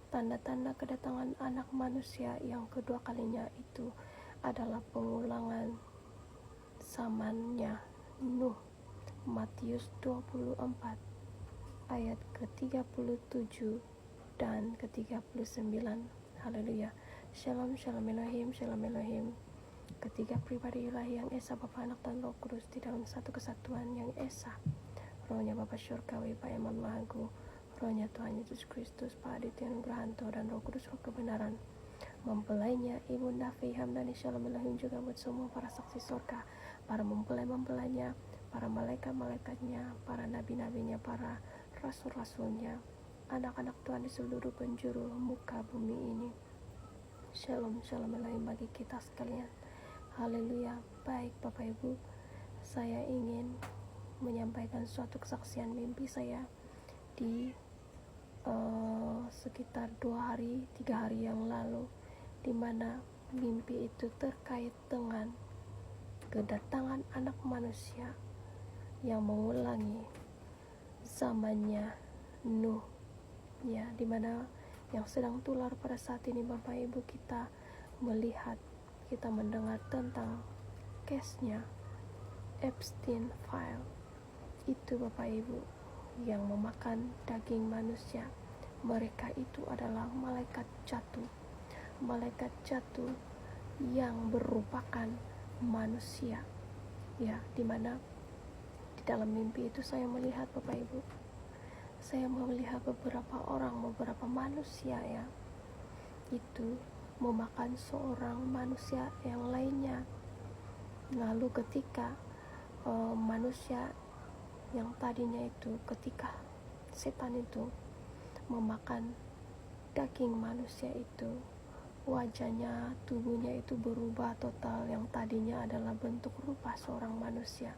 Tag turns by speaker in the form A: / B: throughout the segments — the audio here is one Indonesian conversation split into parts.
A: Tanda-tanda kedatangan anak manusia yang kedua kalinya itu adalah pengulangan zamannya Nuh. Matius 24 ayat ke-37 dan ke-39. Haleluya. Shalom, shalom Elohim, shalom Elohim. Ketiga pribadi ilahi yang Esa, Bapa, Anak, dan Roh Kudus di dalam satu kesatuan yang Esa. Rohnya Bapa Syurgawi, Pak Imam Lagu, Rohnya Tuhan Yesus Kristus, Pak Aditya Nugrahanto, dan Roh Kudus Roh kebenaran. Mempelainya Ibunda Fiham dan Shalom Elohim juga buat semua para saksi surga, para mempelai-mempelainya, para malaikat-malaikatnya, para nabi-nabinya, para rasul-rasulnya, anak-anak Tuhan di seluruh penjuru muka bumi ini. Shalom, shalom Elohim bagi kita sekalian. Haleluya. Baik Bapak Ibu, saya ingin menyampaikan suatu kesaksian mimpi saya di sekitar 3 hari yang lalu, di mana mimpi itu terkait dengan kedatangan anak manusia yang mengulangi zamannya Nuh, ya, di mana yang sedang tular pada saat ini Bapak Ibu, kita melihat, kita mendengar tentang case-nya Epstein File. Itu Bapak Ibu yang memakan daging manusia. Mereka itu adalah malaikat jatuh yang merupakan manusia, ya, dimana di dalam mimpi itu saya melihat Bapak Ibu, saya melihat beberapa manusia, ya, itu memakan seorang manusia yang lainnya. Lalu ketika manusia yang tadinya itu, ketika setan itu memakan daging manusia itu, wajahnya, tubuhnya itu berubah total. Yang tadinya adalah bentuk rupa seorang manusia,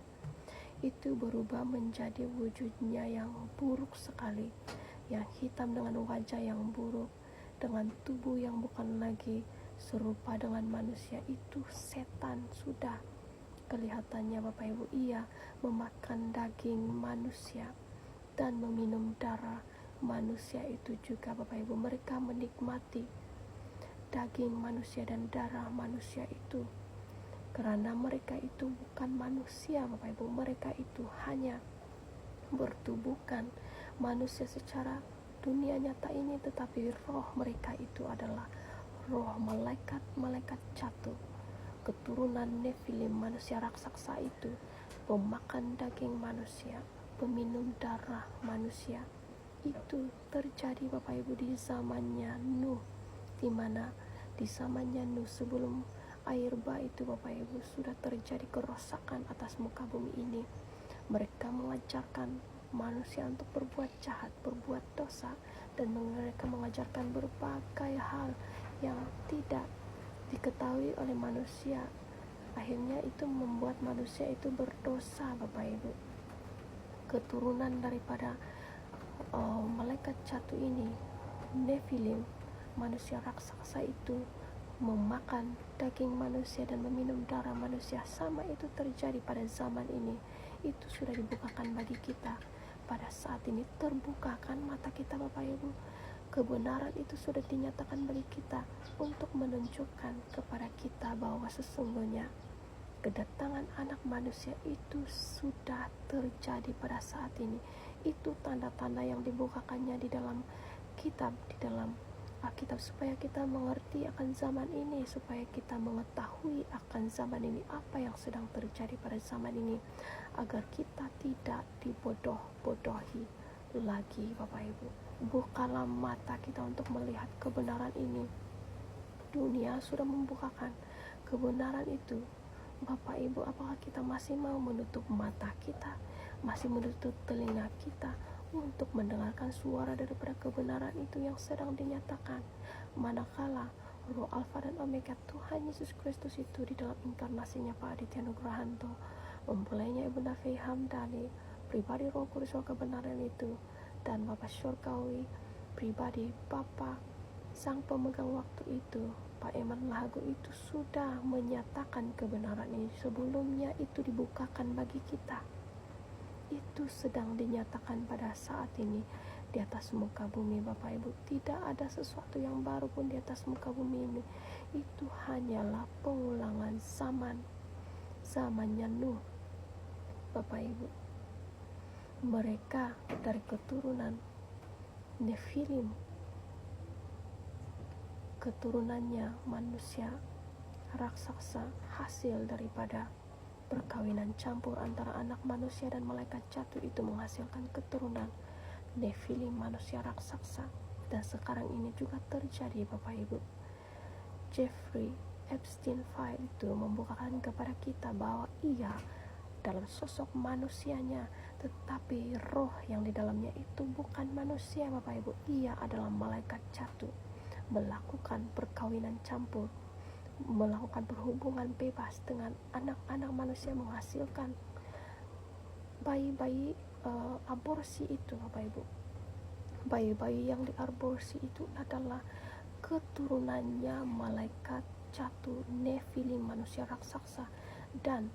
A: itu berubah menjadi wujudnya yang buruk sekali, yang hitam dengan wajah yang buruk, dengan tubuh yang bukan lagi serupa dengan manusia. Itu setan sudah kelihatannya Bapak Ibu. Ia memakan daging manusia dan meminum darah manusia itu juga Bapak Ibu. Mereka menikmati daging manusia dan darah manusia itu karena mereka itu bukan manusia Bapak Ibu. Mereka itu hanya bertubuhkan manusia secara dunia nyata ini, tetapi roh mereka itu adalah roh malaikat jatuh, keturunan Nefilim, manusia raksasa itu, pemakan daging manusia, peminum darah manusia. Itu terjadi Bapak Ibu di zamannya Nuh, di mana di zamannya Nuh sebelum air bah itu Bapak Ibu sudah terjadi kerusakan atas muka bumi ini. Mereka mengajarkan manusia untuk berbuat jahat, berbuat dosa, dan mereka mengajarkan berbagai hal yang tidak diketahui oleh manusia. Akhirnya itu membuat manusia itu berdosa Bapak Ibu. Keturunan daripada malaikat jatuh ini, Nefilim, manusia raksasa itu memakan daging manusia dan meminum darah manusia. Sama itu terjadi pada zaman ini. Itu sudah dibukakan bagi kita. Pada saat ini terbukakan mata kita Bapak Ibu. Kebenaran itu sudah dinyatakan bagi kita untuk menunjukkan kepada kita bahwa sesungguhnya kedatangan anak manusia itu sudah terjadi pada saat ini. Itu tanda-tanda yang dibukakannya di dalam kitab, di dalam Alkitab, supaya kita mengerti akan zaman ini, supaya kita mengetahui akan zaman ini, apa yang sedang terjadi pada zaman ini, agar kita tidak dibodoh-bodohi lagi Bapak Ibu. Bukalah mata kita untuk melihat kebenaran ini. Dunia sudah membukakan kebenaran itu. Bapak Ibu, apakah kita masih mau menutup mata kita, masih menutup telinga kita untuk mendengarkan suara daripada kebenaran itu yang sedang dinyatakan? Manakala Roh Alfa dan Omega Tuhan Yesus Kristus itu di dalam inkarnasinya Pak Aditya Nugrahanto, mempelainya Ibunda Fei Hamdani, pribadi Roh Kudus Roh kebenaran itu, dan Bapa Syurgawi, pribadi Bapa Sang Pemegang waktu itu, Pak Eman Lagu, itu sudah menyatakan kebenaran ini. Sebelumnya itu dibukakan bagi kita. Itu sedang dinyatakan pada saat ini. di atas muka bumi Bapak Ibu. Tidak ada sesuatu yang baru pun di atas muka bumi ini. Itu hanyalah pengulangan zamannya Nuh Bapak Ibu. Mereka dari keturunan Nephilim, keturunannya manusia raksasa, hasil daripada perkawinan campur antara anak manusia dan malaikat jatuh itu menghasilkan keturunan Nephilim, manusia raksasa. Dan sekarang ini juga terjadi Bapak Ibu. Jeffrey Epstein file itu membukakan kepada kita bahwa ia dalam sosok manusianya, tetapi roh yang di dalamnya itu bukan manusia Bapak Ibu. Ia adalah malaikat jatuh, melakukan perkawinan campur, melakukan perhubungan bebas dengan anak-anak manusia, menghasilkan bayi-bayi aborsi itu Bapak Ibu. Bayi-bayi yang diaborsi itu adalah keturunannya malaikat jatuh, Nephilim, manusia raksasa. Dan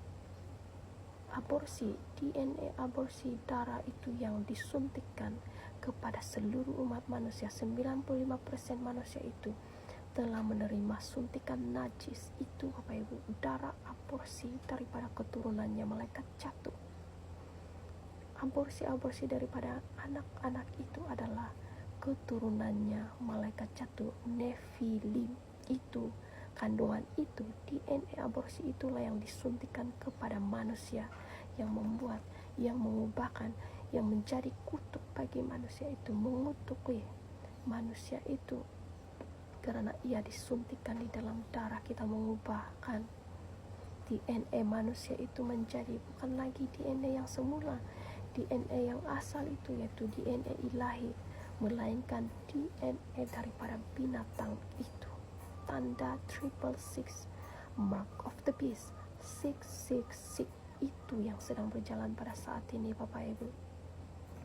A: aborsi, DNA aborsi darah itu yang disuntikkan kepada seluruh umat manusia. 95% manusia itu telah menerima suntikan najis itu Bapak Ibu, darah aborsi daripada keturunannya malaikat jatuh. Aborsi daripada anak-anak itu adalah keturunannya malaikat jatuh, Nephilim. Itu kandungan itu, DNA aborsi itulah yang disuntikan kepada manusia, yang membuat, yang mengubahkan, yang menjadi kutuk bagi manusia itu, mengutuki manusia itu, karena ia disuntikan di dalam darah kita, mengubahkan DNA manusia itu menjadi bukan lagi DNA yang semula, DNA yang asal itu, yaitu DNA ilahi, melainkan DNA daripada binatang itu. Tanda 666, mark of the beast, 666 itu yang sedang berjalan pada saat ini Bapak Ibu.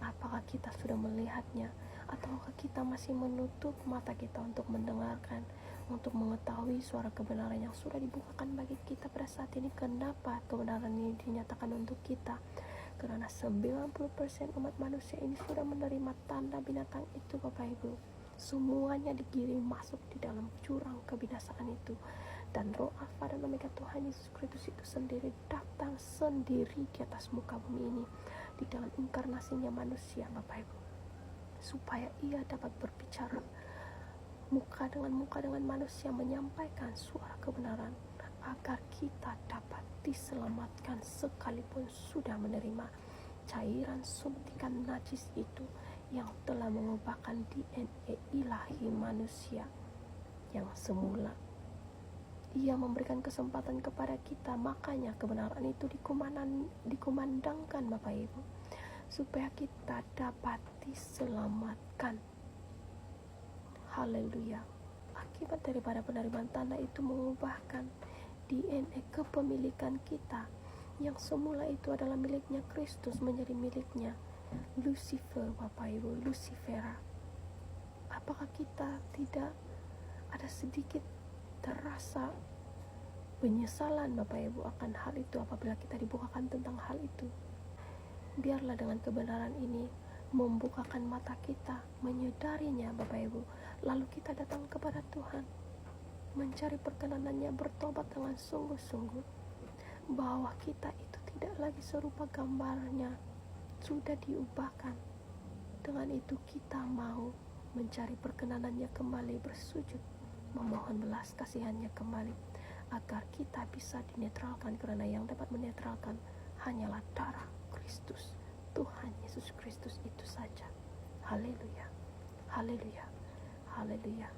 A: Apakah kita sudah melihatnya, ataukah kita masih menutup mata kita untuk mendengarkan, untuk mengetahui suara kebenaran yang sudah dibukakan bagi kita pada saat ini? Kenapa kebenaran ini dinyatakan untuk kita? Karena 90% umat manusia ini sudah menerima tanda binatang itu Bapak Ibu. Semuanya digiring masuk di dalam jurang kebinasaan itu. Dan roh Alfa dan Omega Tuhan Yesus Kristus itu sendiri datang sendiri di atas muka bumi ini, di dalam inkarnasinya manusia Bapak Ibu, supaya ia dapat berbicara muka dengan manusia, menyampaikan suara kebenaran, agar kita dapat diselamatkan sekalipun sudah menerima cairan suntikan najis itu yang telah mengubahkan DNA ilahi manusia yang semula. Ia memberikan kesempatan kepada kita, makanya kebenaran itu dikumandangkan Bapak Ibu, supaya kita dapat diselamatkan. Haleluya. Akibat daripada penerimaan tanda itu mengubahkan DNA kepemilikan kita yang semula itu adalah miliknya Kristus menjadi miliknya Lucifer Bapak Ibu, Lucifera. Apakah kita tidak ada sedikit terasa penyesalan Bapak Ibu akan hal itu apabila kita dibukakan tentang hal itu? Biarlah dengan kebenaran ini membukakan mata kita, menyadarinya Bapak Ibu, lalu kita datang kepada Tuhan, mencari perkenanannya, bertobat dengan sungguh-sungguh, bahwa kita itu tidak lagi serupa gambarnya, sudah diubahkan. Dengan itu kita mau mencari perkenanannya kembali, bersujud, memohon belas kasihannya kembali, agar kita bisa dinetralkan, karena yang dapat menetralkan hanyalah darah Kristus, Tuhan Yesus Kristus itu saja. Haleluya, haleluya, haleluya.